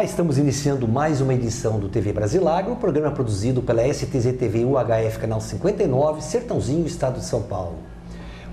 Olá, estamos iniciando mais uma edição do TV Brasilagro, programa produzido pela STZ TV UHF Canal 59, Sertãozinho, Estado de São Paulo.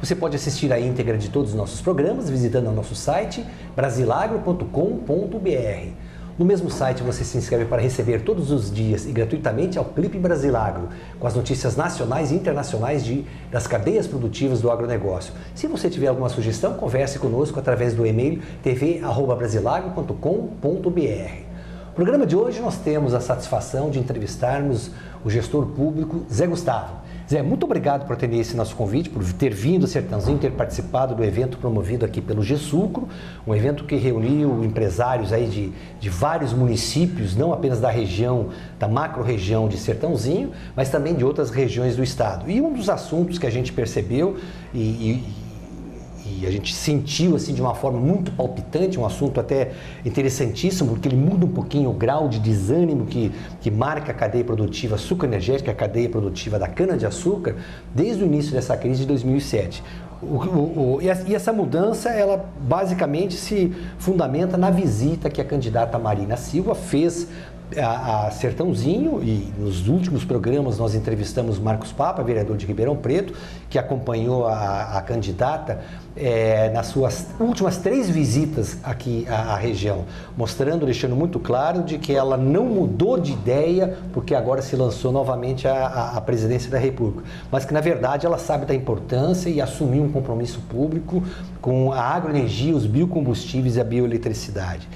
Você pode assistir a íntegra de todos os nossos programas visitando o nosso site brasilagro.com.br. No mesmo site você se inscreve para receber todos os dias e gratuitamente ao Clipe Brasilagro, com as notícias nacionais e internacionais das cadeias produtivas do agronegócio. Se você tiver alguma sugestão, converse conosco através do e-mail tv@brasilagro.com.br. No programa de hoje nós temos a satisfação de entrevistarmos o gestor público Zé Gustavo. Zé, muito obrigado por atender esse nosso convite, por ter vindo ao Sertãozinho, ter participado do evento promovido aqui pelo Gesucro, um evento que reuniu empresários aí de vários municípios, não apenas da região, da macro-região de Sertãozinho, mas também de outras regiões do estado. E um dos assuntos que a gente percebeu e a gente sentiu assim de uma forma muito palpitante, um assunto até interessantíssimo, porque ele muda um pouquinho o grau de desânimo que marca a cadeia produtiva sucroenergética, a cadeia produtiva da cana-de-açúcar, desde o início dessa crise de 2007. E essa mudança, ela basicamente se fundamenta na visita que a candidata Marina Silva fez a Sertãozinho, e nos últimos programas nós entrevistamos Marcos Papa, vereador de Ribeirão Preto, que acompanhou a candidata nas suas últimas 3 visitas aqui à região, deixando muito claro de que ela não mudou de ideia porque agora se lançou novamente a presidência da República, mas que na verdade ela sabe da importância e assumiu um compromisso público com a agroenergia, os biocombustíveis e a bioeletricidade.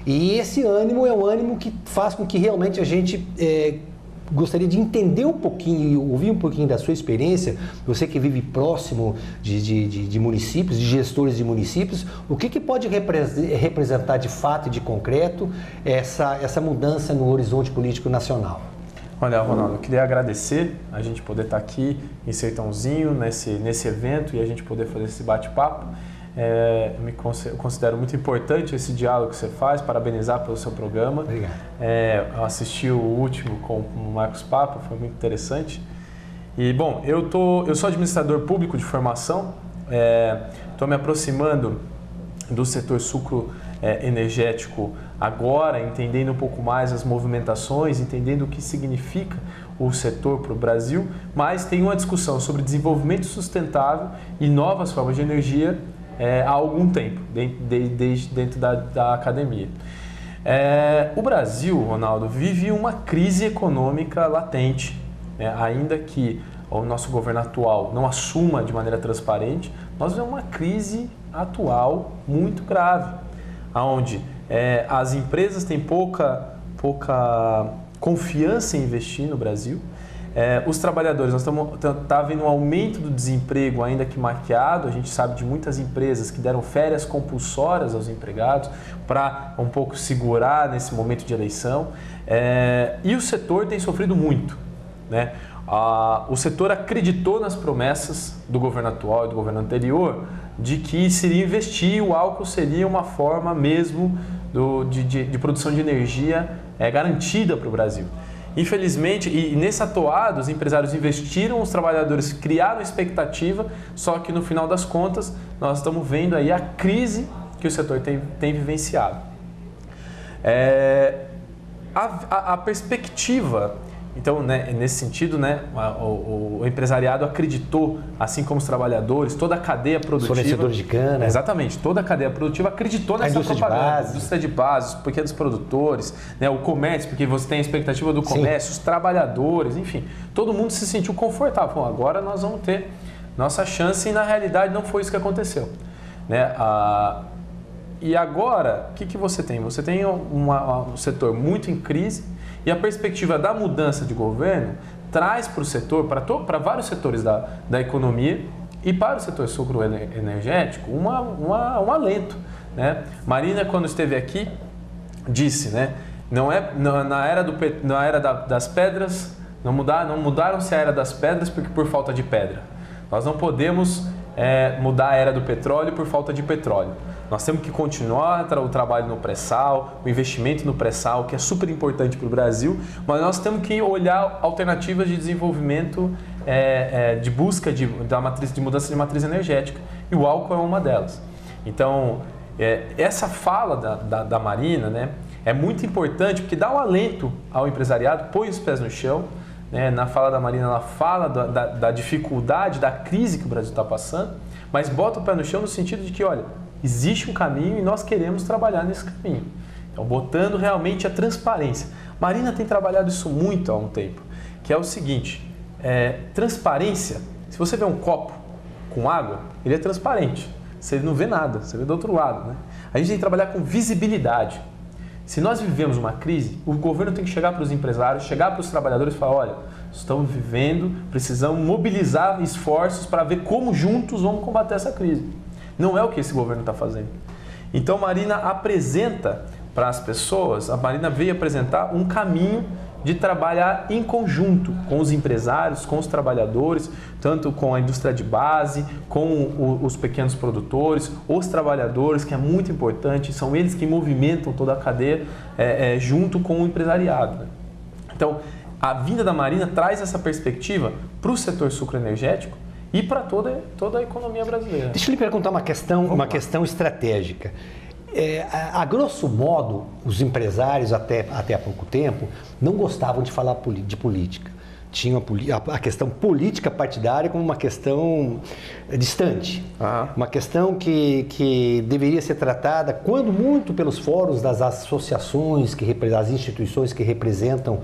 E esse ânimo é um ânimo que faz com que realmente a gente gostaria de entender um pouquinho e ouvir um pouquinho da sua experiência, você que vive próximo de municípios, de gestores de municípios, o que pode representar de fato e de concreto essa mudança no horizonte político nacional? Olha, Ronaldo, eu queria agradecer a gente poder estar aqui em Sertãozinho, nesse evento, e a gente poder fazer esse bate-papo. Eu considero muito importante esse diálogo que você faz, parabenizar pelo seu programa. Obrigado. Eu assisti o último com o Marcos Papa, foi muito interessante. E, bom, eu sou administrador público de formação, estou me aproximando do setor sucroenergético agora, entendendo um pouco mais as movimentações, entendendo o que significa o setor para o Brasil, mas tem uma discussão sobre desenvolvimento sustentável e novas formas de energia há algum tempo, desde dentro da academia. O Brasil, Ronaldo, vive uma crise econômica latente, ainda que o nosso governo atual não assuma de maneira transparente, nós vivemos uma crise atual muito grave, onde as empresas têm pouca confiança em investir no Brasil. Os trabalhadores, nós estamos vendo um aumento do desemprego, ainda que maquiado. A gente sabe de muitas empresas que deram férias compulsórias aos empregados para um pouco segurar nesse momento de eleição. E o setor tem sofrido muito, né? O setor acreditou nas promessas do governo atual e do governo anterior de que seria investir, o álcool seria uma forma mesmo de produção de energia garantida para o Brasil. Infelizmente, e nesse atuado, os empresários investiram, os trabalhadores criaram expectativa, só que no final das contas, nós estamos vendo aí a crise que o setor tem vivenciado. A perspectiva, então, né, nesse sentido, né, o empresariado acreditou, assim como os trabalhadores, toda a cadeia produtiva... Fornecedores de cana. Exatamente, toda a cadeia produtiva acreditou nessa propaganda. Indústria de base, os pequenos produtores, né, o comércio, porque você tem a expectativa do comércio, sim, os trabalhadores, enfim, todo mundo se sentiu confortável. Bom, agora nós vamos ter nossa chance, e na realidade não foi isso que aconteceu, né? E agora, o que você tem? Você tem um setor muito em crise, e a perspectiva da mudança de governo traz para o setor, para vários setores da economia e para o setor sucroenergético, um alento, né? Marina, quando esteve aqui, disse, né, na era das pedras, não mudaram-se a era das pedras porque por falta de pedra. Nós não podemos mudar a era do petróleo por falta de petróleo. Nós temos que continuar o trabalho no pré-sal, o investimento no pré-sal, que é super importante para o Brasil, mas nós temos que olhar alternativas de desenvolvimento, de busca de mudança de matriz energética, e o álcool é uma delas. Então, essa fala da Marina, né, é muito importante porque dá um alento ao empresariado, põe os pés no chão. Né? Na fala da Marina, ela fala da dificuldade, da crise que o Brasil está passando, mas bota o pé no chão no sentido de que, olha, existe um caminho e nós queremos trabalhar nesse caminho. Então, botando realmente a transparência. Marina tem trabalhado isso muito há um tempo, que é o seguinte, transparência, se você vê um copo com água, ele é transparente, você não vê nada, você vê do outro lado. Né? A gente tem que trabalhar com visibilidade. Se nós vivemos uma crise, o governo tem que chegar para os empresários, chegar para os trabalhadores e falar, olha, estamos vivendo, precisamos mobilizar esforços para ver como juntos vamos combater essa crise. Não é o que esse governo está fazendo. Então, Marina apresenta para as pessoas, a Marina veio apresentar um caminho de trabalhar em conjunto com os empresários, com os trabalhadores, tanto com a indústria de base, com os pequenos produtores, os trabalhadores, que é muito importante, são eles que movimentam toda a cadeia junto com o empresariado. Né? Então, a vinda da Marina traz essa perspectiva para o setor sucroenergético e para toda a economia brasileira. Deixa eu lhe perguntar uma questão estratégica. A grosso modo, os empresários até há pouco tempo não gostavam de falar de política. Tinham a questão política partidária como uma questão distante. Uma questão que deveria ser tratada, quando muito, pelos fóruns das associações, das instituições que representam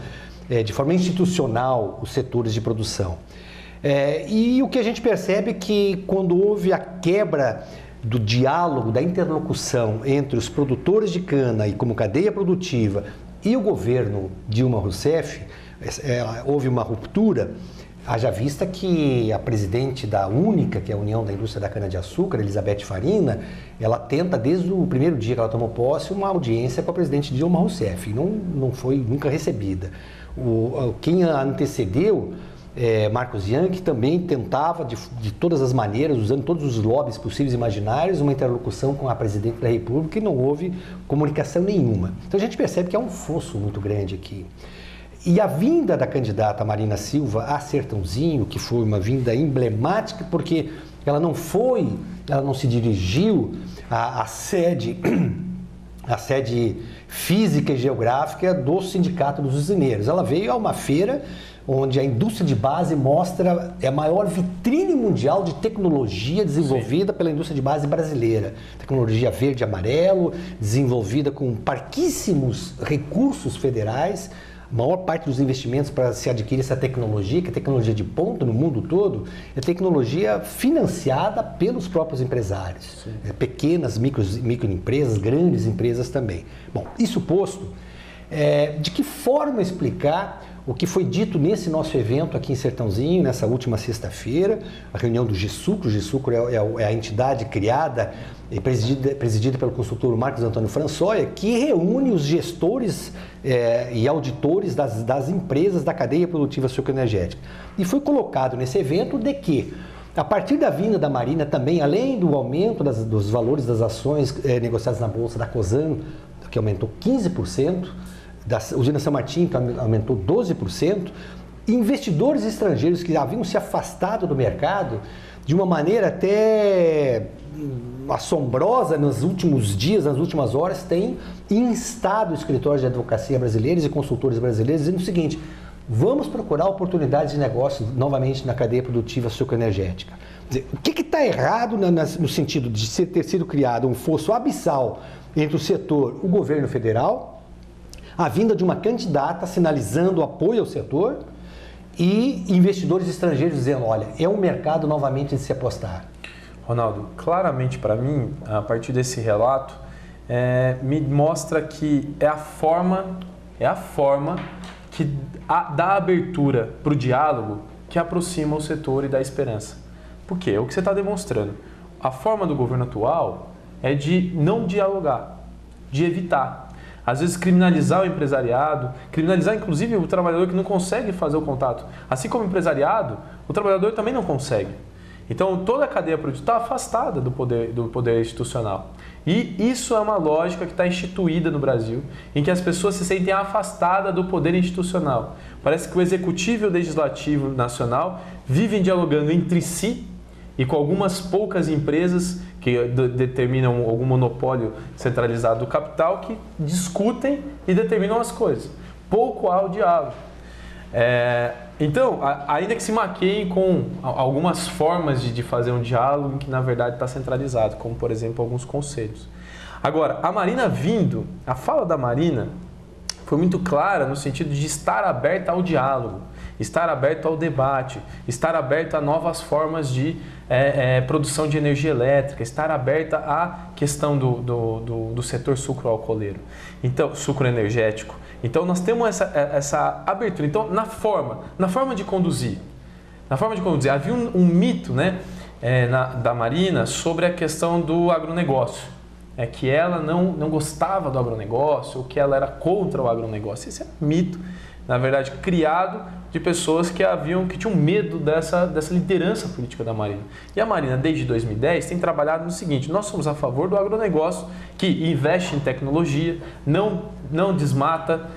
de forma institucional os setores de produção. E o que a gente percebe é que quando houve a quebra do diálogo, da interlocução entre os produtores de cana e como cadeia produtiva e o governo Dilma Rousseff, houve uma ruptura, haja vista que a presidente da UNICA, que é a União da Indústria da Cana-de-Açúcar, Elizabeth Farina, ela tenta desde o primeiro dia que ela tomou posse uma audiência com a presidente Dilma Rousseff e não foi nunca recebida. Quem a antecedeu, Marcos Yanck, também tentava de todas as maneiras, usando todos os lobbies possíveis e imaginários, uma interlocução com a presidente da República e não houve comunicação nenhuma. Então a gente percebe que há um fosso muito grande aqui. E a vinda da candidata Marina Silva a Sertãozinho, que foi uma vinda emblemática, porque ela não se dirigiu à sede física e geográfica do Sindicato dos Usineiros. Ela veio a uma feira onde a indústria de base mostra a maior vitrine mundial de tecnologia desenvolvida pela indústria de base brasileira. Tecnologia verde e amarelo, desenvolvida com parquíssimos recursos federais. A maior parte dos investimentos para se adquirir essa tecnologia, que é tecnologia de ponta no mundo todo, é tecnologia financiada pelos próprios empresários. Pequenas, microempresas, grandes empresas também. Bom, isso posto, de que forma explicar o que foi dito nesse nosso evento aqui em Sertãozinho, nessa última sexta-feira, a reunião do GESUCRO. O GESUCRO é a entidade criada e presidida pelo consultor Marcos Antônio Françoia, que reúne os gestores e auditores das empresas da cadeia produtiva sucroenergética. E foi colocado nesse evento de que, a partir da vinda da Marina também, além do aumento dos valores das ações negociadas na Bolsa da Cosan, que aumentou 15%, da usina São Martim, que aumentou 12%, investidores estrangeiros que haviam se afastado do mercado de uma maneira até assombrosa nos últimos dias, nas últimas horas, têm instado escritórios de advocacia brasileiros e consultores brasileiros dizendo o seguinte: vamos procurar oportunidades de negócio novamente na cadeia produtiva sucroenergética. O que está errado no sentido de ter sido criado um fosso abissal entre o setor, o governo federal, a vinda de uma candidata sinalizando apoio ao setor e investidores estrangeiros dizendo, olha, é um mercado novamente de se apostar? Ronaldo, claramente para mim, a partir desse relato, me mostra que é a forma que dá abertura para o diálogo que aproxima o setor e dá esperança. Por quê? É o que você está demonstrando. A forma do governo atual é de não dialogar, de evitar. Às vezes criminalizar o empresariado, criminalizar inclusive o trabalhador que não consegue fazer o contato. Assim como o empresariado, o trabalhador também não consegue. Então toda a cadeia produtiva está afastada do poder institucional. E isso é uma lógica que está instituída no Brasil, em que as pessoas se sentem afastadas do poder institucional. Parece que o executivo e o legislativo nacional vivem dialogando entre si e com algumas poucas empresas que determinam algum monopólio centralizado do capital, que discutem e determinam as coisas. Pouco há o diálogo. Então, ainda que se maqueiem com algumas formas de fazer um diálogo que, na verdade, está centralizado, como, por exemplo, alguns conselhos. Agora, a Marina a fala da Marina foi muito clara no sentido de estar aberta ao diálogo, estar aberto ao debate, estar aberto a novas formas de produção de energia elétrica, estar aberta à questão do setor sucroalcooleiro, então, sucroenergético. Então, nós temos essa abertura. Então, na forma de conduzir, havia um mito, né, da Marina sobre a questão do agronegócio. Que ela não gostava do agronegócio, ou que ela era contra o agronegócio. Esse é um mito, na verdade, criado de pessoas que tinham medo dessa liderança política da Marina. E a Marina, desde 2010, tem trabalhado no seguinte: nós somos a favor do agronegócio, que investe em tecnologia, não desmata,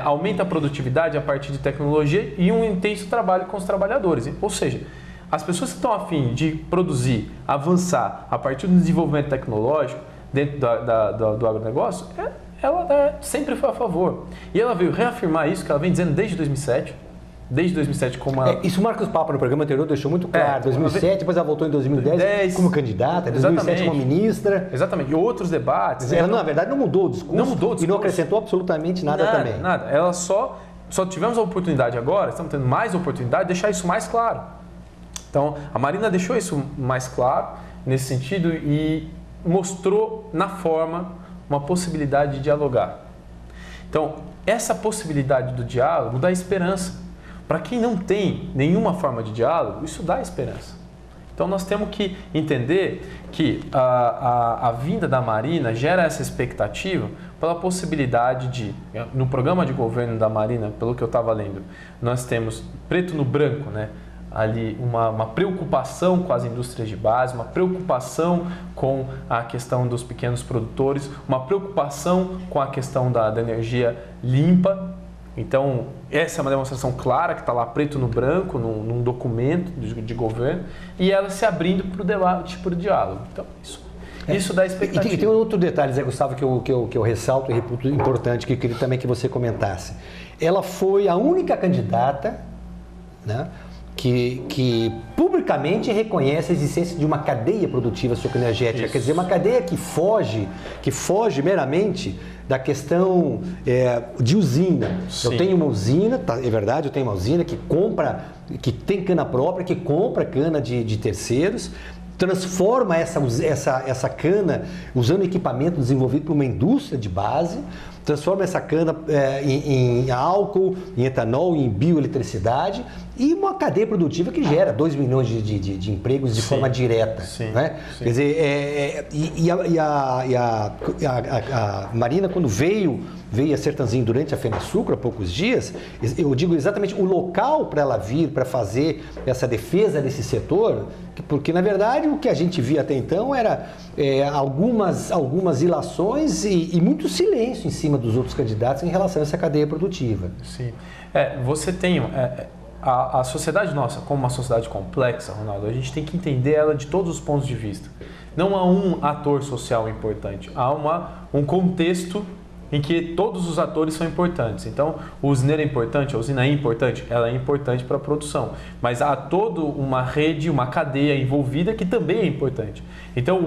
aumenta a produtividade a partir de tecnologia e um intenso trabalho com os trabalhadores. Ou seja, as pessoas que estão a fim de produzir, avançar a partir do desenvolvimento tecnológico dentro do agronegócio, ela sempre foi a favor. E ela veio reafirmar isso, que ela vem dizendo desde 2007. Desde 2007 como isso o Marcos Papa no programa anterior deixou muito claro. 2007, depois ela voltou em 2010 como candidata, 2007 como ministra. Exatamente. E outros debates. Ela, na verdade, não mudou o discurso. Não mudou o discurso. E não acrescentou absolutamente nada também. Nada. Ela só tivemos a oportunidade agora, estamos tendo mais oportunidade de deixar isso mais claro. Então, a Marina deixou isso mais claro nesse sentido e mostrou na forma uma possibilidade de dialogar. Então, essa possibilidade do diálogo dá esperança. Para quem não tem nenhuma forma de diálogo, isso dá esperança. Então, nós temos que entender que a vinda da Marina gera essa expectativa pela possibilidade de, no programa de governo da Marina, pelo que eu estava lendo, nós temos preto no branco, né? Ali uma preocupação com as indústrias de base, uma preocupação com a questão dos pequenos produtores, uma preocupação com a questão da energia limpa. Então, essa é uma demonstração clara que está lá preto no branco, num documento de governo, e ela se abrindo para o debate, para o diálogo. Então, isso dá expectativa. E tem outro detalhe, Zé Gustavo, que eu ressalto e reputo importante, que eu queria também que você comentasse. Ela foi a única candidata, né, que publicamente reconhece a existência de uma cadeia produtiva sucroenergética. Quer dizer, uma cadeia que foge meramente da questão de usina. Sim. Eu tenho uma usina, é verdade, eu tenho uma usina que tem cana própria, que compra cana de terceiros, transforma essa cana, usando equipamento desenvolvido por uma indústria de base, transforma essa cana em álcool, em etanol, em bioeletricidade e uma cadeia produtiva que gera 2 milhões de empregos de forma direta. Sim, né? Sim. Quer dizer, a Marina, quando veio a Sertãozinho durante a FenaSucro há poucos dias, eu digo exatamente o local para ela vir, para fazer essa defesa desse setor, porque na verdade o que a gente via até então era algumas ilações e muito silêncio em cima dos outros candidatos em relação a essa cadeia produtiva. Sim. Você tem a sociedade nossa como uma sociedade complexa, Ronaldo, a gente tem que entender ela de todos os pontos de vista. Não há um ator social importante, há um contexto em que todos os atores são importantes. Então, o usineiro é importante, a usina é importante, ela é importante para a produção. Mas há toda uma rede, uma cadeia envolvida que também é importante. Então,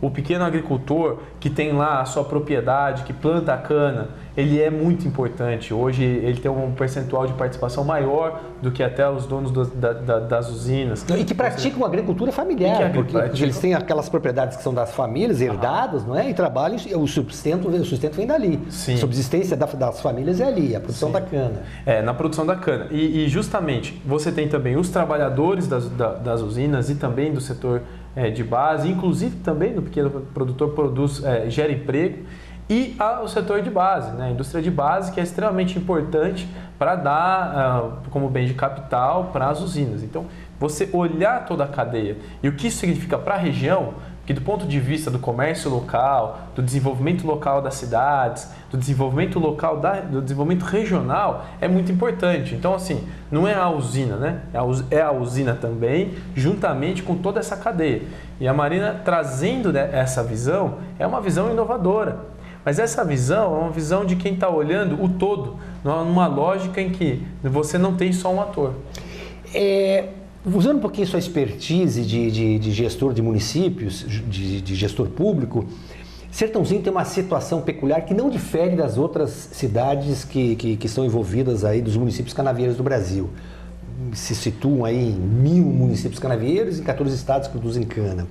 o pequeno agricultor que tem lá a sua propriedade, que planta a cana, ele é muito importante. Hoje, ele tem um percentual de participação maior do que até os donos das usinas. E que praticam agricultura familiar, porque eles têm aquelas propriedades que são das famílias, herdadas, não é? E trabalham, o sustento vem dali. Sim. A subsistência das famílias é ali, a produção da cana. Na produção da cana. E justamente, você tem também os trabalhadores das usinas e também do setor de base, inclusive também do pequeno produtor gera emprego, e o setor de base, né? A indústria de base, que é extremamente importante para dar como bem de capital para as usinas. Então, você olhar toda a cadeia e o que isso significa para a região, que do ponto de vista do comércio local, do desenvolvimento local das cidades, do desenvolvimento local, do desenvolvimento regional, é muito importante. Então, assim, não é a usina, né? É a usina também, juntamente com toda essa cadeia. E a Marina, trazendo essa visão, é uma visão inovadora. Mas essa visão é uma visão de quem está olhando o todo, numa lógica em que você não tem só um ator. Usando um pouquinho sua expertise de gestor de municípios, de gestor público, Sertãozinho tem uma situação peculiar que não difere das outras cidades que estão envolvidas aí, dos municípios canavieiros do Brasil. Se situam aí em 1.000 municípios canavieiros e 14 estados que produzem cana.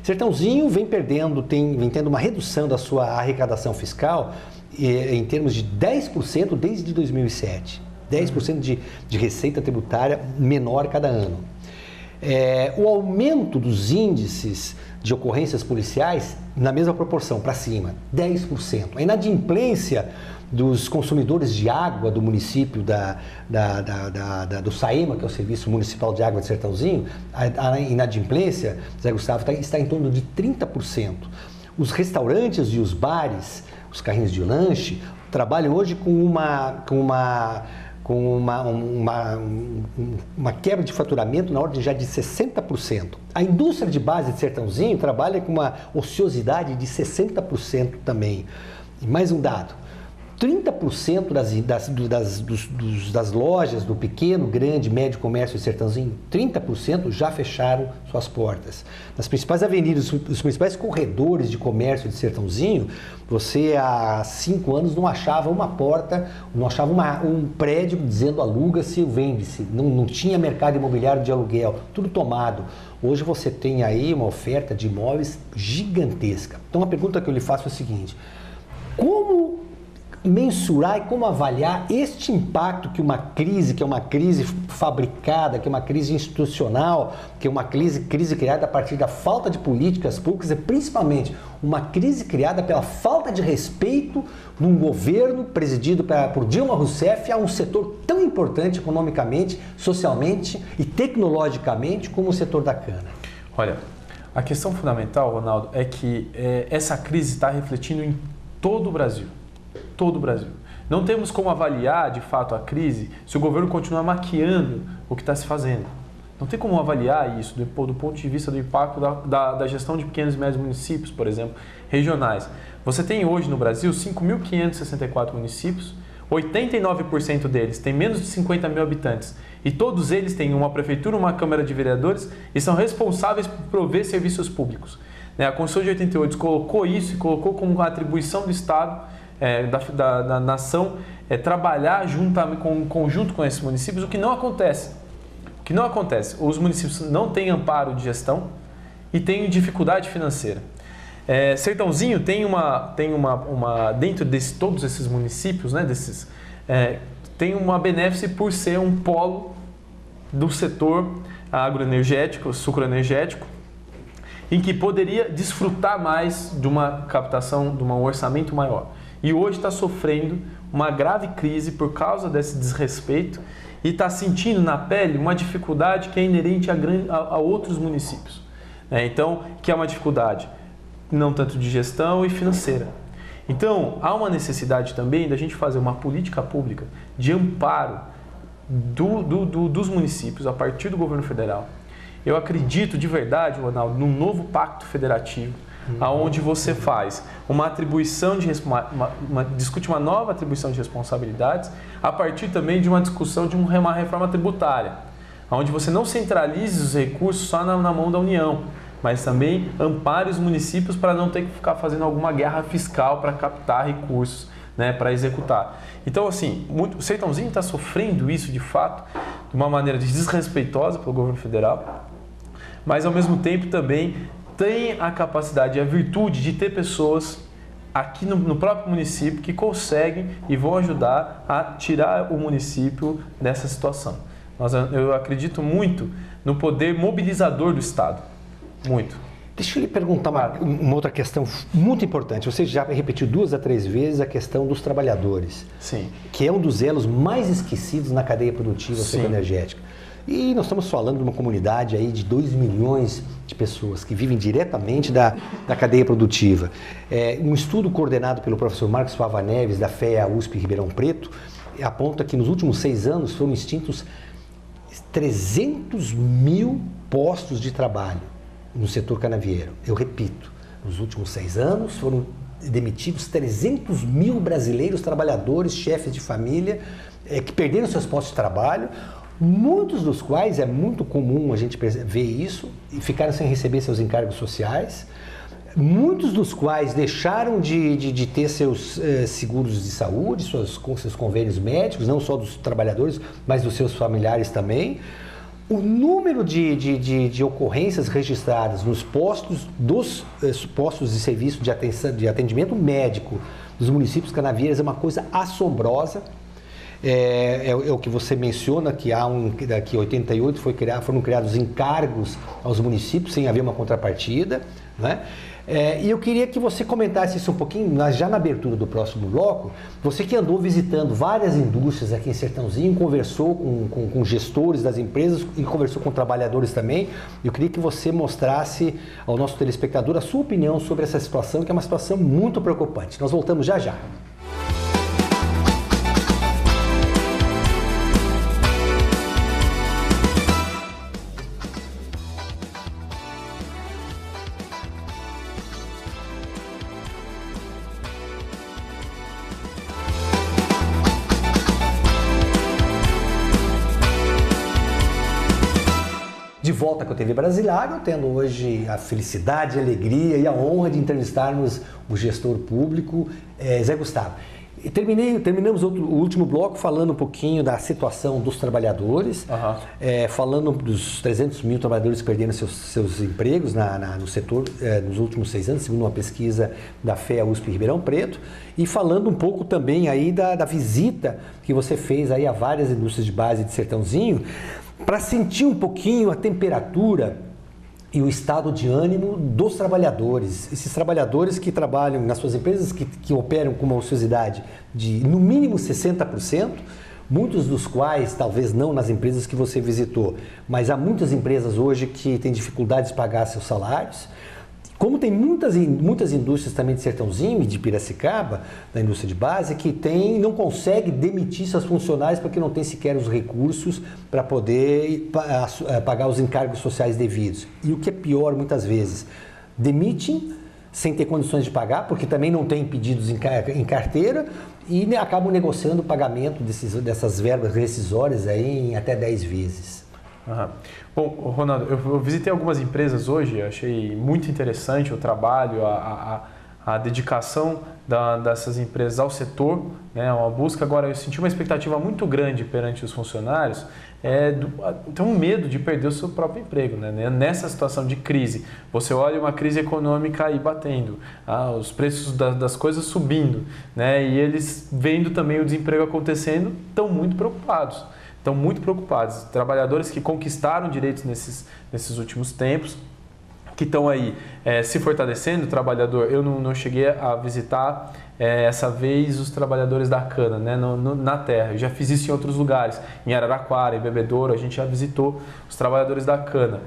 Sertãozinho vem tendo uma redução da sua arrecadação fiscal em termos de 10% desde 2007. 10% de receita tributária menor cada ano. O aumento dos índices de ocorrências policiais na mesma proporção, para cima, 10%. A inadimplência dos consumidores de água do município do SAEMA, que é o Serviço Municipal de Água de Sertãozinho, a inadimplência, Zé Gustavo, está em torno de 30%. Os restaurantes e os bares, os carrinhos de lanche, trabalham hoje com uma quebra de faturamento na ordem já de 60%. A indústria de base de Sertãozinho trabalha com uma ociosidade de 60% também. E mais um dado, 30% das lojas do pequeno, grande, médio comércio de Sertãozinho, 30% já fecharam suas portas. Nas principais avenidas, os principais corredores de comércio de Sertãozinho, você há 5 anos não achava uma porta, não achava um prédio dizendo aluga-se ou vende-se. Não tinha mercado imobiliário de aluguel, tudo tomado. Hoje você tem aí uma oferta de imóveis gigantesca. Então a pergunta que eu lhe faço é a seguinte: como mensurar e como avaliar este impacto que uma crise, que é uma crise fabricada, que é uma crise institucional, que é uma crise criada a partir da falta de políticas públicas e principalmente uma crise criada pela falta de respeito num governo presidido por Dilma Rousseff a um setor tão importante economicamente, socialmente e tecnologicamente como o setor da cana? Olha, a questão fundamental, Ronaldo, é que essa crise está refletindo em todo o Brasil. Todo o Brasil. Não temos como avaliar, de fato, a crise se o governo continuar maquiando o que está se fazendo. Não tem como avaliar isso do ponto de vista do impacto da gestão de pequenos e médios municípios, por exemplo, regionais. Você tem hoje no Brasil 5.564 municípios, 89% deles têm menos de 50 mil habitantes e todos eles têm uma prefeitura, uma câmara de vereadores e são responsáveis por prover serviços públicos. A Constituição de 88 colocou isso e colocou como atribuição do Estado, da nação, trabalhar conjunto com esses municípios, o que não acontece. Os municípios não têm amparo de gestão e têm dificuldade financeira. Sertãozinho tem dentro de todos esses municípios, né, tem uma benéfice por ser um polo do setor agroenergético, sucroenergético, em que poderia desfrutar mais de uma captação, de um orçamento maior. E hoje está sofrendo uma grave crise por causa desse desrespeito e está sentindo na pele uma dificuldade que é inerente a outros municípios. Então, que é uma dificuldade não tanto de gestão e financeira. Então, há uma necessidade também da gente fazer uma política pública de amparo dos municípios a partir do governo federal. Eu acredito de verdade, Ronaldo, num novo pacto federativo, onde você faz uma atribuição discute uma nova atribuição de responsabilidades a partir também de uma discussão de uma reforma tributária, onde você não centralize os recursos só na mão da União, mas também ampare os municípios para não ter que ficar fazendo alguma guerra fiscal para captar recursos, né, para executar. Então, assim, o Sertãozinho está sofrendo isso de fato de uma maneira desrespeitosa pelo governo federal, mas ao mesmo tempo também tem a capacidade e a virtude de ter pessoas aqui no próprio município que conseguem e vão ajudar a tirar o município dessa situação. Eu acredito muito no poder mobilizador do Estado. Muito. Deixa eu lhe perguntar uma outra questão muito importante. Você já repetiu 2 a 3 vezes a questão dos trabalhadores. Sim. Que é um dos elos mais esquecidos na cadeia produtiva energética. E nós estamos falando de uma comunidade aí de 2 milhões de pessoas que vivem diretamente da cadeia produtiva. Um estudo coordenado pelo professor Marcos Fava Neves, da FEA USP Ribeirão Preto, aponta que nos últimos 6 anos foram extintos 300 mil postos de trabalho no setor canavieiro. Eu repito, nos últimos 6 anos foram demitidos 300 mil brasileiros trabalhadores, chefes de família, que perderam seus postos de trabalho, muitos dos quais, é muito comum a gente ver isso, e ficaram sem receber seus encargos sociais, muitos dos quais deixaram de ter seus seguros de saúde, seus convênios médicos, não só dos trabalhadores, mas dos seus familiares também. O número de ocorrências registradas nos postos postos de serviço de atendimento médico dos municípios canavieiros é uma coisa assombrosa. É o que você menciona, que em 88 foram criados encargos aos municípios sem haver uma contrapartida, né? E eu queria que você comentasse isso um pouquinho, já na abertura do próximo bloco. Você que andou visitando várias indústrias aqui em Sertãozinho, conversou com gestores das empresas e conversou com trabalhadores também. Eu queria que você mostrasse ao nosso telespectador a sua opinião sobre essa situação, que é uma situação muito preocupante. Nós voltamos já já. De volta com a TV Brasilário, tendo hoje a felicidade, a alegria e a honra de entrevistarmos o gestor público, Zé Gustavo. Terminamos o último bloco falando um pouquinho da situação dos trabalhadores, falando dos 300 mil trabalhadores que perderam seus empregos no setor nos últimos 6 anos, segundo uma pesquisa da FEA USP Ribeirão Preto, e falando um pouco também aí da visita que você fez aí a várias indústrias de base de Sertãozinho, para sentir um pouquinho a temperatura e o estado de ânimo dos trabalhadores. Esses trabalhadores que trabalham nas suas empresas, que operam com uma ociosidade de no mínimo 60%, muitos dos quais, talvez não nas empresas que você visitou, mas há muitas empresas hoje que têm dificuldades de pagar seus salários. Como tem muitas indústrias também de Sertãozinho e de Piracicaba, da indústria de base, que não consegue demitir seus funcionários porque não tem sequer os recursos para poder pagar os encargos sociais devidos. E o que é pior, muitas vezes, demitem sem ter condições de pagar, porque também não tem pedidos em carteira e acabam negociando o pagamento dessas verbas rescisórias aí em até 10 vezes. Bom, Ronaldo, eu visitei algumas empresas hoje, achei muito interessante o trabalho, a dedicação dessas empresas ao setor, né, uma busca. Agora, eu senti uma expectativa muito grande perante os funcionários, tem um medo de perder o seu próprio emprego, né? Nessa situação de crise. Você olha uma crise econômica aí batendo, os preços das coisas subindo, né, e eles vendo também o desemprego acontecendo, estão muito preocupados. Trabalhadores que conquistaram direitos nesses últimos tempos, que estão aí se fortalecendo. O trabalhador, eu não cheguei a visitar essa vez os trabalhadores da cana, né, na terra. Eu já fiz isso em outros lugares, em Araraquara, em Bebedouro, a gente já visitou os trabalhadores da cana.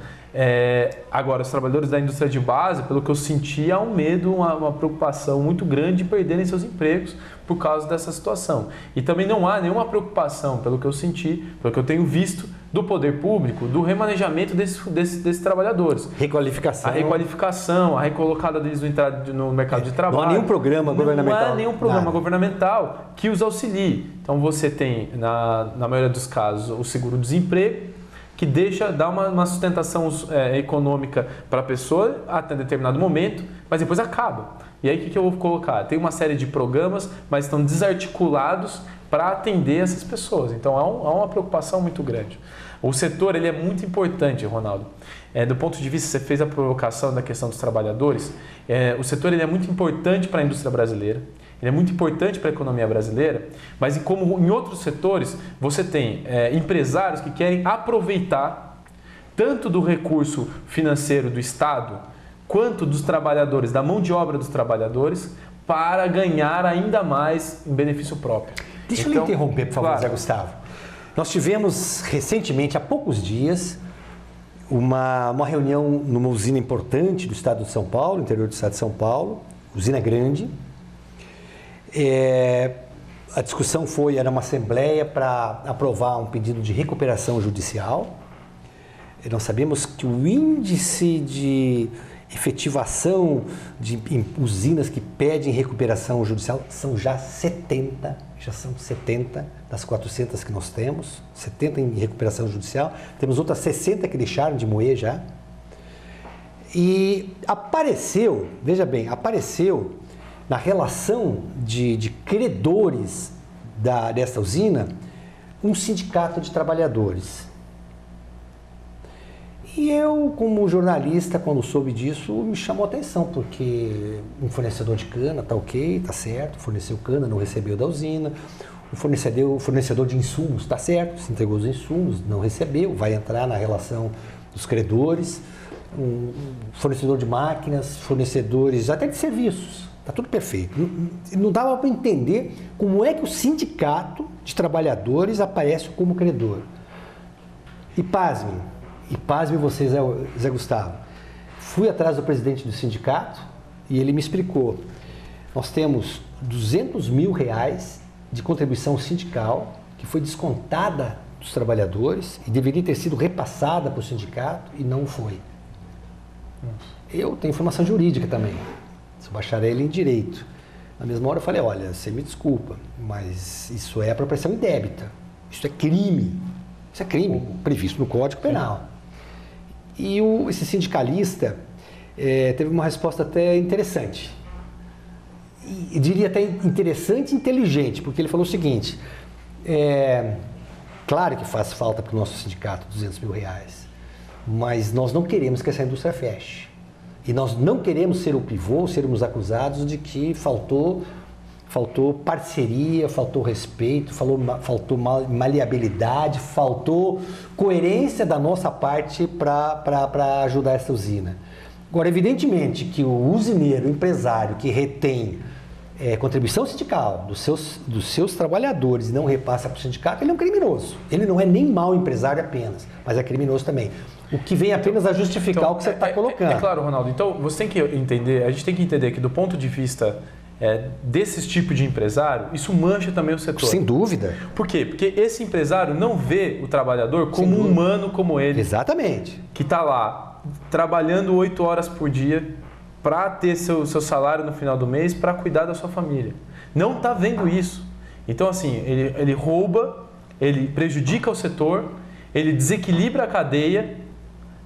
Agora, os trabalhadores da indústria de base, pelo que eu senti, há um medo, uma preocupação muito grande de perderem seus empregos por causa dessa situação. E também não há nenhuma preocupação, pelo que eu senti, pelo que eu tenho visto, do poder público, do remanejamento desses trabalhadores. Requalificação. A requalificação, a recolocada deles no mercado de trabalho. Não há nenhum programa governamental. Não há nenhum programa governamental que os auxilie. Então você tem, na maioria dos casos, o seguro-desemprego, que dá uma sustentação econômica para a pessoa até determinado momento, mas depois acaba. E aí o que eu vou colocar? Tem uma série de programas, mas estão desarticulados para atender essas pessoas. Então há uma preocupação muito grande. O setor ele é muito importante, Ronaldo. Do ponto de vista, você fez a provocação da questão dos trabalhadores, o setor ele é muito importante para a indústria brasileira. Ele é muito importante para a economia brasileira, mas como em outros setores, você tem empresários que querem aproveitar tanto do recurso financeiro do Estado, quanto dos trabalhadores, da mão de obra dos trabalhadores, para ganhar ainda mais em benefício próprio. Deixa eu interromper, por favor, claro. Zé Gustavo. Nós tivemos recentemente, há poucos dias, uma reunião numa usina importante do estado de São Paulo, interior do estado de São Paulo, usina grande. A discussão era uma assembleia para aprovar um pedido de recuperação judicial. E nós sabemos que o índice de efetivação de usinas que pedem recuperação judicial são já 70 das 400 que nós temos, 70 em recuperação judicial, temos outras 60 que deixaram de moer já. E apareceu, veja bem, na relação de credores dessa usina, um sindicato de trabalhadores. E eu, como jornalista, quando soube disso, me chamou a atenção, porque um fornecedor de cana está ok, está certo, forneceu cana, não recebeu da usina. O fornecedor de insumos está certo, se entregou os insumos, não recebeu, vai entrar na relação dos credores. Um fornecedor de máquinas, fornecedores até de serviços, está tudo perfeito. Não dava para entender como é que o sindicato de trabalhadores aparece como credor. E pasme vocês, Zé Gustavo. Fui atrás do presidente do sindicato e ele me explicou. Nós temos R$200 mil de contribuição sindical que foi descontada dos trabalhadores e deveria ter sido repassada para o sindicato e não foi. Eu tenho formação jurídica também, sou bacharel em direito. Na mesma hora eu falei, olha, você me desculpa, mas isso é apropriação indébita, isso é crime. Isso é crime, previsto no Código Penal. E esse sindicalista teve uma resposta até interessante. E diria até interessante e inteligente, porque ele falou o seguinte, claro que faz falta para o nosso sindicato R$200 mil, mas nós não queremos que essa indústria feche. E nós não queremos ser o pivô, sermos acusados de que faltou parceria, faltou respeito, faltou maleabilidade, faltou coerência da nossa parte para ajudar essa usina. Agora, evidentemente que o usineiro, o empresário que retém contribuição sindical dos seus trabalhadores e não repassa para o sindicato, ele é um criminoso. Ele não é nem mau empresário apenas, mas é criminoso também. O que vem apenas a justificar o que você está colocando. É claro, Ronaldo. Então, você tem que entender, a gente tem que entender que do ponto de vista desses tipos de empresário, isso mancha também o setor. Sem dúvida. Por quê? Porque esse empresário não vê o trabalhador como um humano como ele. Exatamente. Que está lá trabalhando 8 horas por dia para ter seu salário no final do mês, para cuidar da sua família. Não está vendo isso. Então, assim, ele rouba, ele prejudica o setor, ele desequilibra a cadeia,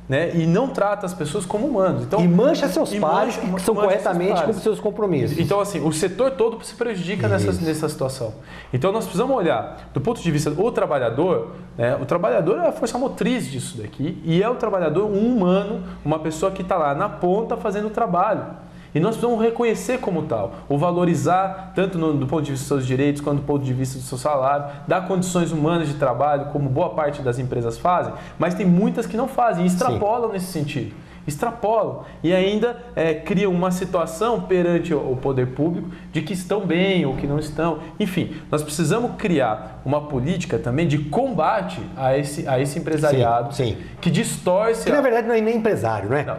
né, e não trata as pessoas como humanos. Então, e mancha seus pares que são corretamente com seus compromissos. Então, assim, o setor todo se prejudica nessa situação. Então, nós precisamos olhar, do ponto de vista do trabalhador, né, o trabalhador é a força motriz disso daqui, e é o trabalhador um humano, uma pessoa que está lá na ponta fazendo o trabalho. E nós precisamos reconhecer como tal, ou valorizar, tanto do ponto de vista dos seus direitos, quanto do ponto de vista do seu salário, dar condições humanas de trabalho, como boa parte das empresas fazem, mas tem muitas que não fazem, e extrapolam nesse sentido. Extrapolam e ainda criam uma situação perante o poder público de que estão bem ou que não estão. Enfim, nós precisamos criar uma política também de combate a esse empresariado que distorce... Que na verdade não é nem empresário, não é? Não,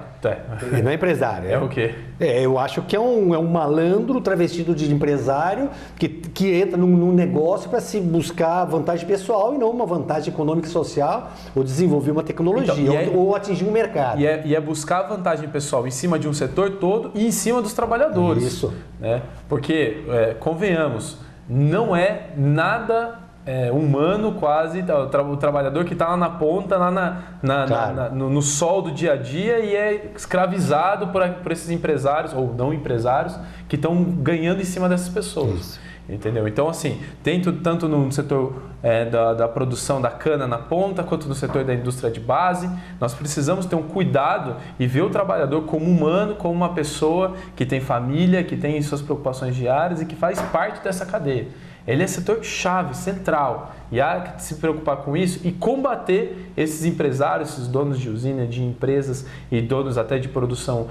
Ele não é empresário. É o quê? Eu acho que é um malandro travestido de empresário que entra num negócio para se buscar vantagem pessoal e não uma vantagem econômica e social ou desenvolver uma tecnologia ou atingir um mercado. E é buscar vantagem pessoal em cima de um setor todo e em cima dos trabalhadores. Isso. Né? Porque, convenhamos, não é nada humano quase o trabalhador que está lá na ponta, lá no sol do dia a dia e é escravizado por esses empresários ou não empresários que estão ganhando em cima dessas pessoas. Isso. Entendeu? Então, assim, tanto no setor da produção da cana na ponta, quanto no setor da indústria de base, nós precisamos ter um cuidado e ver o trabalhador como humano, como uma pessoa que tem família, que tem suas preocupações diárias e que faz parte dessa cadeia. ele é setor-chave, central. E há que se preocupar com isso e combater esses empresários, esses donos de usina, de empresas e donos até de produção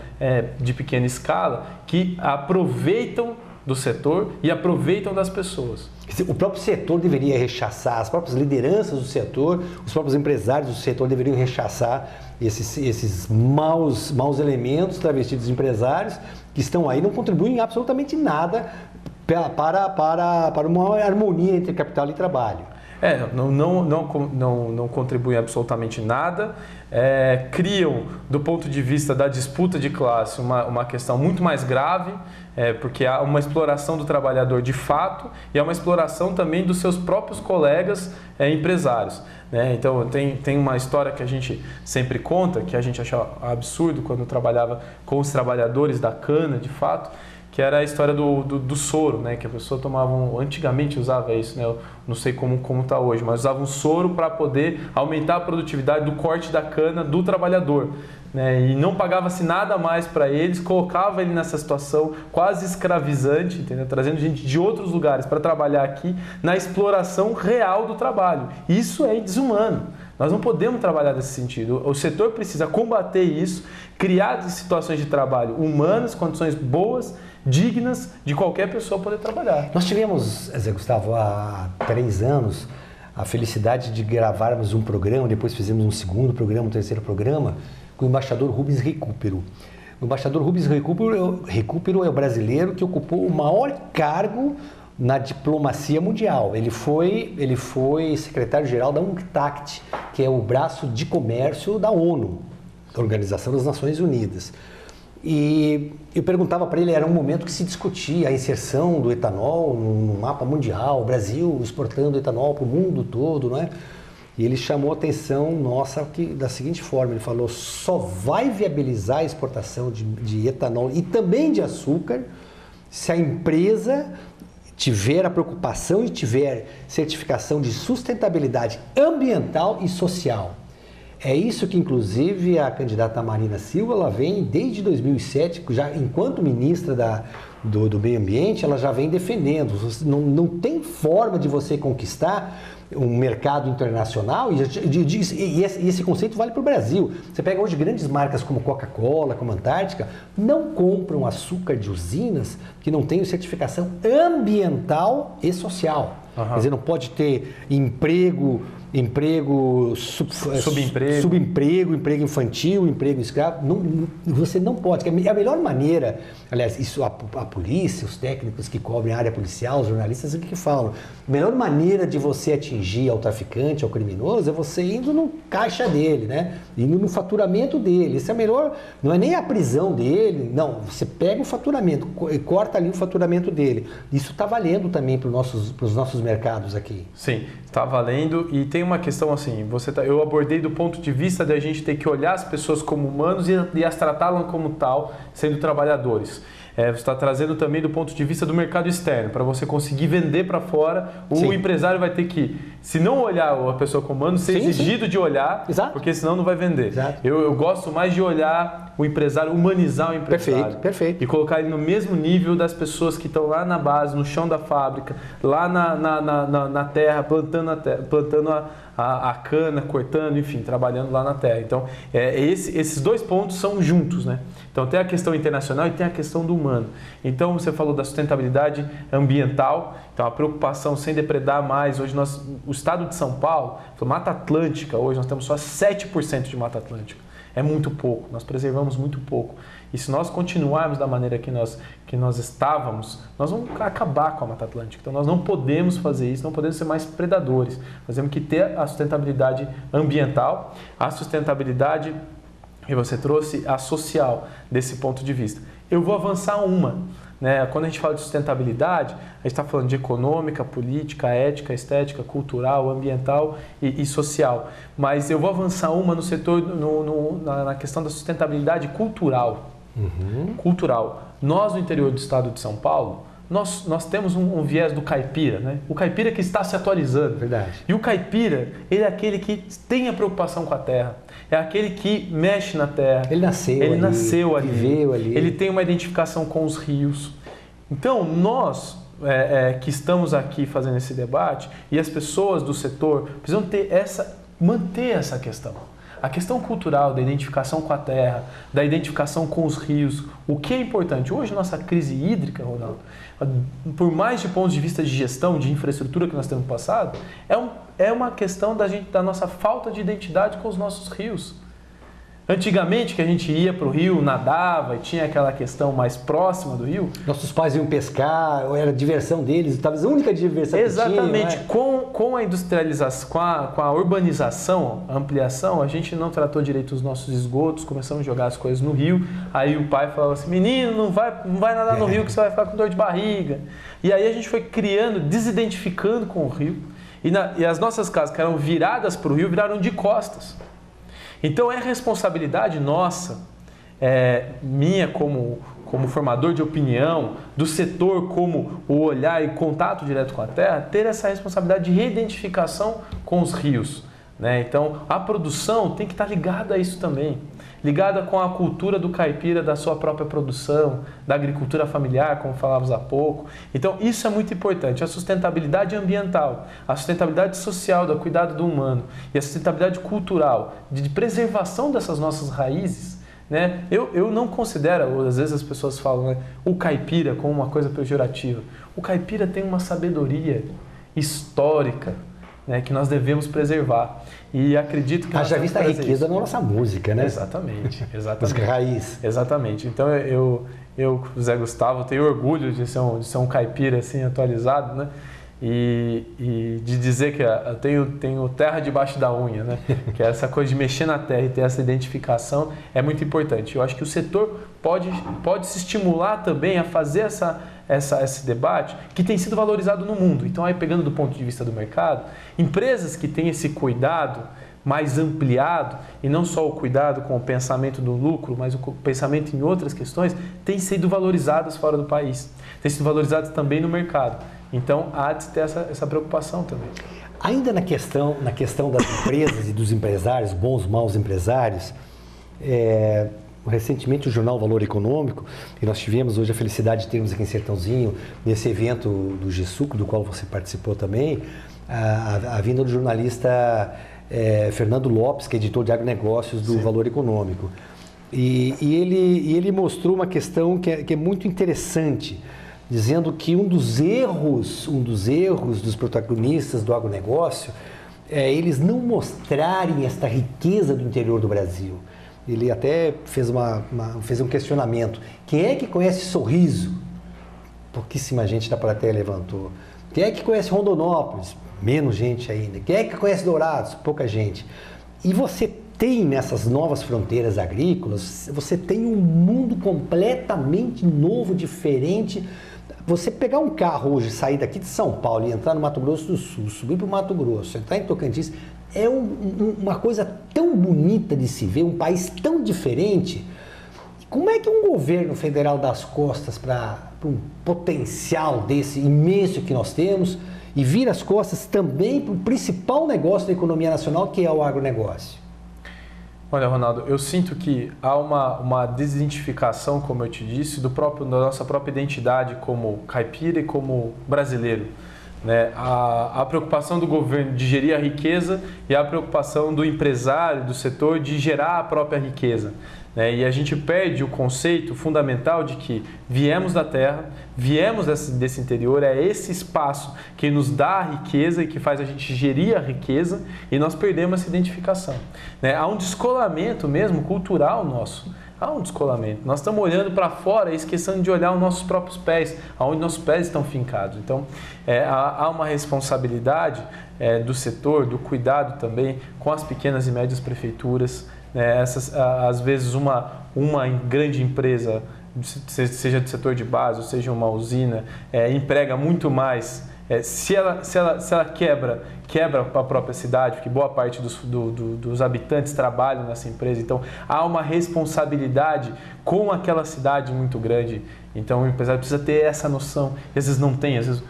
de pequena escala, que aproveitam do setor e aproveitam das pessoas. O próprio setor deveria rechaçar, as próprias lideranças do setor, os próprios empresários do setor deveriam rechaçar esses maus elementos travestidos de empresários que estão aí, não contribuem absolutamente nada para uma harmonia entre capital e trabalho. Não contribuem absolutamente nada, criam, do ponto de vista da disputa de classe, uma questão muito mais grave, porque há uma exploração do trabalhador de fato e há uma exploração também dos seus próprios colegas empresários. Então, tem uma história que a gente sempre conta, que a gente achava absurdo quando trabalhava com os trabalhadores da cana, de fato, que era a história do soro, né? Que a pessoa tomava, antigamente usava isso, né? Eu não sei como está hoje, mas usava um soro para poder aumentar a produtividade do corte da cana do trabalhador, né? E não pagava-se nada mais para eles, colocava ele nessa situação quase escravizante, entendeu? Trazendo gente de outros lugares para trabalhar aqui na exploração real do trabalho. Isso é desumano. Nós não podemos trabalhar nesse sentido. O setor precisa combater isso, criar situações de trabalho humanas, condições boas, dignas de qualquer pessoa poder trabalhar. Nós tivemos, Zé Gustavo, há 3 anos, a felicidade de gravarmos um programa, depois fizemos um segundo programa, um terceiro programa, com o embaixador Rubens Recupero. O embaixador Rubens Recupero é o brasileiro que ocupou o maior cargo na diplomacia mundial. Ele foi secretário-geral da UNCTAD, que é o braço de comércio da ONU, da Organização das Nações Unidas. E eu perguntava para ele, era um momento que se discutia a inserção do etanol no mapa mundial, o Brasil exportando etanol para o mundo todo, não é? E ele chamou a atenção nossa da seguinte forma, ele falou, só vai viabilizar a exportação de etanol e também de açúcar se a empresa tiver a preocupação e tiver certificação de sustentabilidade ambiental e social. É isso que, inclusive, a candidata Marina Silva, ela vem desde 2007, já enquanto ministra do Meio Ambiente, ela já vem defendendo. Não tem forma de você conquistar um mercado internacional e esse conceito vale para o Brasil. Você pega hoje grandes marcas como Coca-Cola, como Antártica, não compram açúcar de usinas que não tenham certificação ambiental e social. Uhum. Quer dizer, não pode ter subemprego, emprego infantil, emprego escravo. Você não pode. É a melhor maneira, aliás, isso a polícia, os técnicos que cobrem a área policial, os jornalistas, o que falam? A melhor maneira de você atingir ao traficante, ao criminoso, é você indo no caixa dele, né? Indo no faturamento dele. Isso é melhor, não é nem a prisão dele, não. Você pega o faturamento e corta ali o faturamento dele. Isso está valendo também para os nossos mercados aqui. Sim, está valendo e tem uma questão assim, eu abordei do ponto de vista de a gente ter que olhar as pessoas como humanos e as tratá-las como tal, sendo trabalhadores. Você está trazendo também do ponto de vista do mercado externo, para você conseguir vender para fora, o empresário vai ter que, se não olhar a pessoa como humano, ser exigido de olhar, exato, porque senão não vai vender. Eu gosto mais de olhar o empresário, humanizar o empresário. Perfeito. E colocar ele no mesmo nível das pessoas que estão lá na base, no chão da fábrica, lá na terra, plantando a cana, cortando, enfim, trabalhando lá na terra. Então, esses 2 pontos são juntos, né? Então, tem a questão internacional e tem a questão do humano. Então, você falou da sustentabilidade ambiental, então a preocupação sem depredar mais. Hoje, o estado de São Paulo, Mata Atlântica, hoje nós temos só 7% de Mata Atlântica. É muito pouco, nós preservamos muito pouco. E se nós continuarmos da maneira que nós estávamos, nós vamos acabar com a Mata Atlântica. Então nós não podemos fazer isso, não podemos ser mais predadores. Nós temos que ter a sustentabilidade ambiental, a sustentabilidade, e você trouxe a social desse ponto de vista. Eu vou avançar né? Quando a gente fala de sustentabilidade, a gente está falando de econômica, política, ética, estética, cultural, ambiental e social. Mas eu vou avançar no setor, na questão da sustentabilidade cultural. Uhum. Cultural. Nós, no interior do estado de São Paulo, nós temos um viés do caipira, né? O caipira que está se atualizando. Verdade. E o caipira, ele é aquele que tem a preocupação com a terra. É aquele que mexe na terra. Ele nasceu ali. Viveu ali. Ele Ele tem uma identificação com os rios. Então, nós que estamos aqui fazendo esse debate e as pessoas do setor precisam manter essa questão. A questão cultural da identificação com a terra, da identificação com os rios, o que é importante. Hoje, nossa crise hídrica, Ronaldo, por mais de pontos de vista de gestão, de infraestrutura que nós temos passado, é uma questão da nossa falta de identidade com os nossos rios. Antigamente, que a gente ia para o rio, nadava e tinha aquela questão mais próxima do rio. Nossos pais iam pescar, era a diversão deles, talvez a única diversão que tinha. Exatamente. Com a industrialização, com a urbanização, a ampliação, a gente não tratou direito os nossos esgotos, começamos a jogar as coisas no rio. Aí o pai falava assim, menino, não vai nadar no rio que você vai ficar com dor de barriga. E aí a gente foi criando, desidentificando com o rio. E as nossas casas que eram viradas para o rio, viraram de costas. Então é responsabilidade nossa, minha como formador de opinião, do setor como o olhar e contato direto com a terra, ter essa responsabilidade de reidentificação com os rios. Né? Então a produção tem que estar ligada a isso também, ligada com a cultura do caipira, da sua própria produção, da agricultura familiar, como falávamos há pouco. Então isso é muito importante, a sustentabilidade ambiental, a sustentabilidade social, do cuidado do humano e a sustentabilidade cultural, de preservação dessas nossas raízes. Né? Eu não considero, às vezes as pessoas falam, né, o caipira como uma coisa pejorativa. O caipira tem uma sabedoria histórica, né, que nós devemos preservar. E acredito que... Haja vista a riqueza da nossa música, né? Exatamente. Música raiz. Exatamente. Então eu Zé Gustavo, tenho orgulho de ser um caipira assim, atualizado, né? E de dizer que eu tenho terra debaixo da unha, né? Que essa coisa de mexer na terra e ter essa identificação é muito importante. Eu acho que o setor pode se estimular também a fazer esse debate que tem sido valorizado no mundo. Então, aí pegando do ponto de vista do mercado, empresas que têm esse cuidado mais ampliado, e não só o cuidado com o pensamento do lucro, mas o pensamento em outras questões, têm sido valorizadas fora do país, têm sido valorizadas também no mercado. Então, há de ter essa preocupação também. Ainda na questão das empresas e dos empresários, bons, maus empresários, recentemente o jornal Valor Econômico, e nós tivemos hoje a felicidade de termos aqui em Sertãozinho, nesse evento do GESUC, do qual você participou também, a vinda do jornalista Fernando Lopes, que é editor de agronegócios do Sim. Valor Econômico. E ele mostrou uma questão que é muito interessante, dizendo que um dos erros dos protagonistas do agronegócio é eles não mostrarem esta riqueza do interior do Brasil. Ele até fez um questionamento. Quem é que conhece Sorriso? Pouquíssima gente da plateia levantou. Quem é que conhece Rondonópolis? Menos gente ainda. Quem é que conhece Dourados? Pouca gente. E você tem nessas novas fronteiras agrícolas, você tem um mundo completamente novo, diferente. Você pegar um carro hoje, sair daqui de São Paulo e entrar no Mato Grosso do Sul, subir para o Mato Grosso, entrar em Tocantins, é uma coisa tão bonita de se ver, um país tão diferente. Como é que um governo federal dá as costas para um potencial desse imenso que nós temos e vira as costas também para o principal negócio da economia nacional, que é o agronegócio? Olha, Ronaldo, eu sinto que há uma desidentificação, como eu te disse, da nossa própria identidade como caipira e como brasileiro. Né? A preocupação do governo de gerir a riqueza e a preocupação do empresário, do setor, de gerar a própria riqueza. Né? E a gente perde o conceito fundamental de que viemos da terra, viemos desse interior, é esse espaço que nos dá a riqueza e que faz a gente gerir a riqueza, e nós perdemos essa identificação. Né? Há um descolamento mesmo cultural nosso. Há um descolamento. Nós estamos olhando para fora e esquecendo de olhar os nossos próprios pés, aonde nossos pés estão fincados. Então, há uma responsabilidade do setor, do cuidado também com as pequenas e médias prefeituras. Né? Às vezes, uma grande empresa, seja do setor de base, ou seja uma usina, emprega muito mais. Se ela quebra para a própria cidade, porque boa parte dos habitantes trabalham nessa empresa, então há uma responsabilidade com aquela cidade muito grande. Então o empresário precisa ter essa noção, e às vezes não tem, às vezes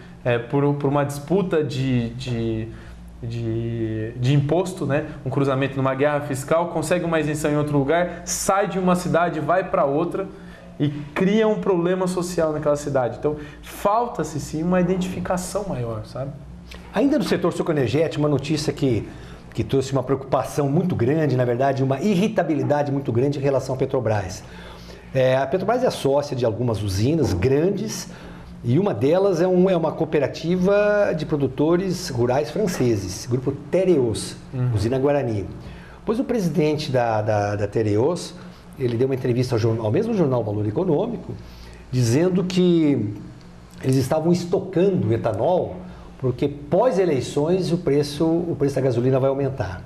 por uma disputa de imposto, né? Um cruzamento numa guerra fiscal, consegue uma isenção em outro lugar, sai de uma cidade e vai para outra. e cria um problema social naquela cidade. Então, falta-se sim uma identificação maior, sabe? Ainda no setor sucroenergético, uma notícia que trouxe uma preocupação muito grande, na verdade, uma irritabilidade muito grande em relação à Petrobras. A Petrobras é sócia de algumas usinas grandes e uma delas é uma cooperativa de produtores rurais franceses, grupo Tereos, usina Guarani. Pois o presidente da Tereos, ele deu uma entrevista ao mesmo jornal Valor Econômico, dizendo que eles estavam estocando etanol porque pós-eleições o preço da gasolina vai aumentar.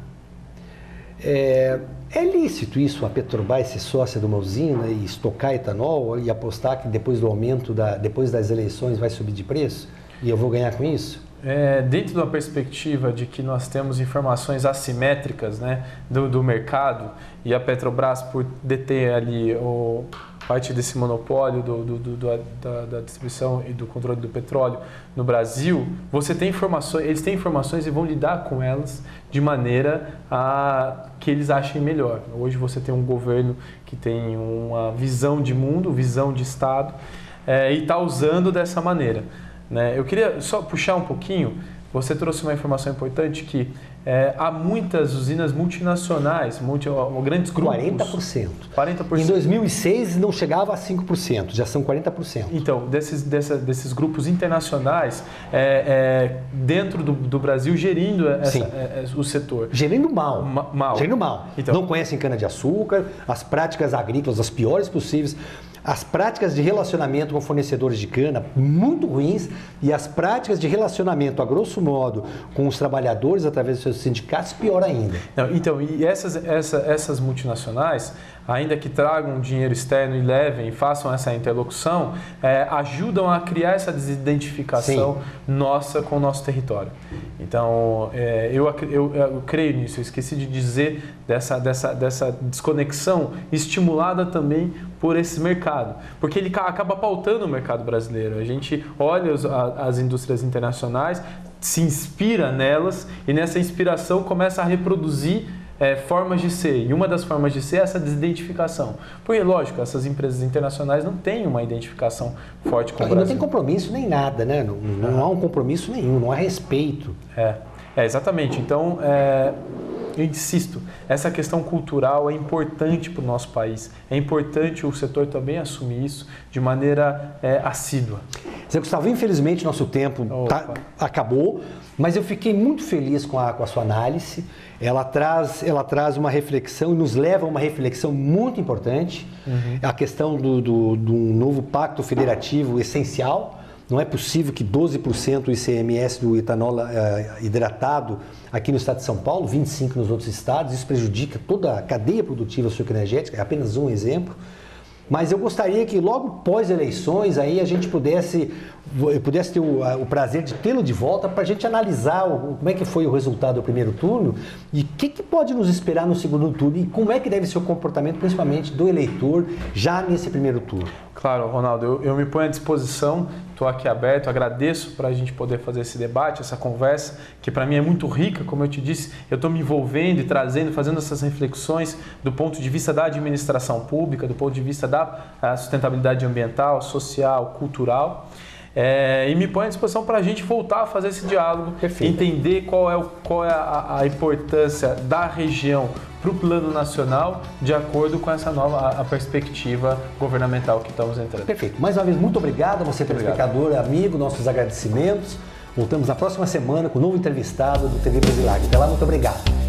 É lícito isso, a Petrobras ser sócia de uma usina e estocar etanol e apostar que depois do aumento, depois das eleições vai subir de preço e eu vou ganhar com isso? Dentro da perspectiva de que nós temos informações assimétricas, né, do mercado, e a Petrobras, por deter ali parte desse monopólio da distribuição e do controle do petróleo no Brasil, eles têm informações e vão lidar com elas de maneira que eles achem melhor. Hoje você tem um governo que tem uma visão de mundo, visão de Estado, e está usando dessa maneira. Eu queria só puxar um pouquinho, você trouxe uma informação importante que há muitas usinas multinacionais, grandes grupos... 40%. 40%. Em 2006 não chegava a 5%, já são 40%. Então, desses grupos internacionais dentro do Brasil gerindo o setor. Gerindo mal. Gerindo mal. Então, não conhecem cana-de-açúcar, as práticas agrícolas, as piores possíveis. As práticas de relacionamento com fornecedores de cana, muito ruins, e as práticas de relacionamento, a grosso modo, com os trabalhadores através dos seus sindicatos, pior ainda. Então, e essas multinacionais, ainda que tragam dinheiro externo e façam essa interlocução, ajudam a criar essa desidentificação nossa com o nosso território. Então, eu creio nisso, eu esqueci de dizer dessa desconexão estimulada também por esse mercado, porque ele acaba pautando o mercado brasileiro. A gente olha as indústrias internacionais, se inspira nelas e nessa inspiração começa a reproduzir formas de ser. E uma das formas de ser é essa desidentificação. Porque, lógico, essas empresas internacionais não têm uma identificação forte com o Brasil. Não tem compromisso nem nada, né? Não há um compromisso nenhum, não há respeito. Exatamente. Então, eu insisto, essa questão cultural é importante para o nosso país. É importante o setor também assumir isso de maneira assídua. Zé Gustavo, infelizmente nosso tempo acabou, mas eu fiquei muito feliz com a sua análise. Ela traz uma reflexão e nos leva a uma reflexão muito importante. A questão do novo pacto federativo essencial. Não é possível que 12% do ICMS do etanol hidratado aqui no estado de São Paulo, 25% nos outros estados, isso prejudica toda a cadeia produtiva sucroenergética, é apenas um exemplo. Mas eu gostaria que logo pós-eleições aí a gente pudesse ter o prazer de tê-lo de volta para a gente analisar como é que foi o resultado do primeiro turno e o que pode nos esperar no segundo turno e como é que deve ser o comportamento, principalmente do eleitor, já nesse primeiro turno. Claro, Ronaldo, eu me ponho à disposição, estou aqui aberto, agradeço para a gente poder fazer esse debate, essa conversa, que para mim é muito rica, como eu te disse, eu estou me envolvendo e fazendo essas reflexões do ponto de vista da administração pública, do ponto de vista da sustentabilidade ambiental, social, cultural. E me põe à disposição para a gente voltar a fazer esse diálogo, entender qual é a importância da região para o plano nacional, de acordo com essa nova perspectiva governamental que estamos entrando. Perfeito. Mais uma vez, muito obrigado a você, telespectador, amigo, nossos agradecimentos. Voltamos na próxima semana com um novo entrevistado do TV Brasilar. Até lá, muito obrigado.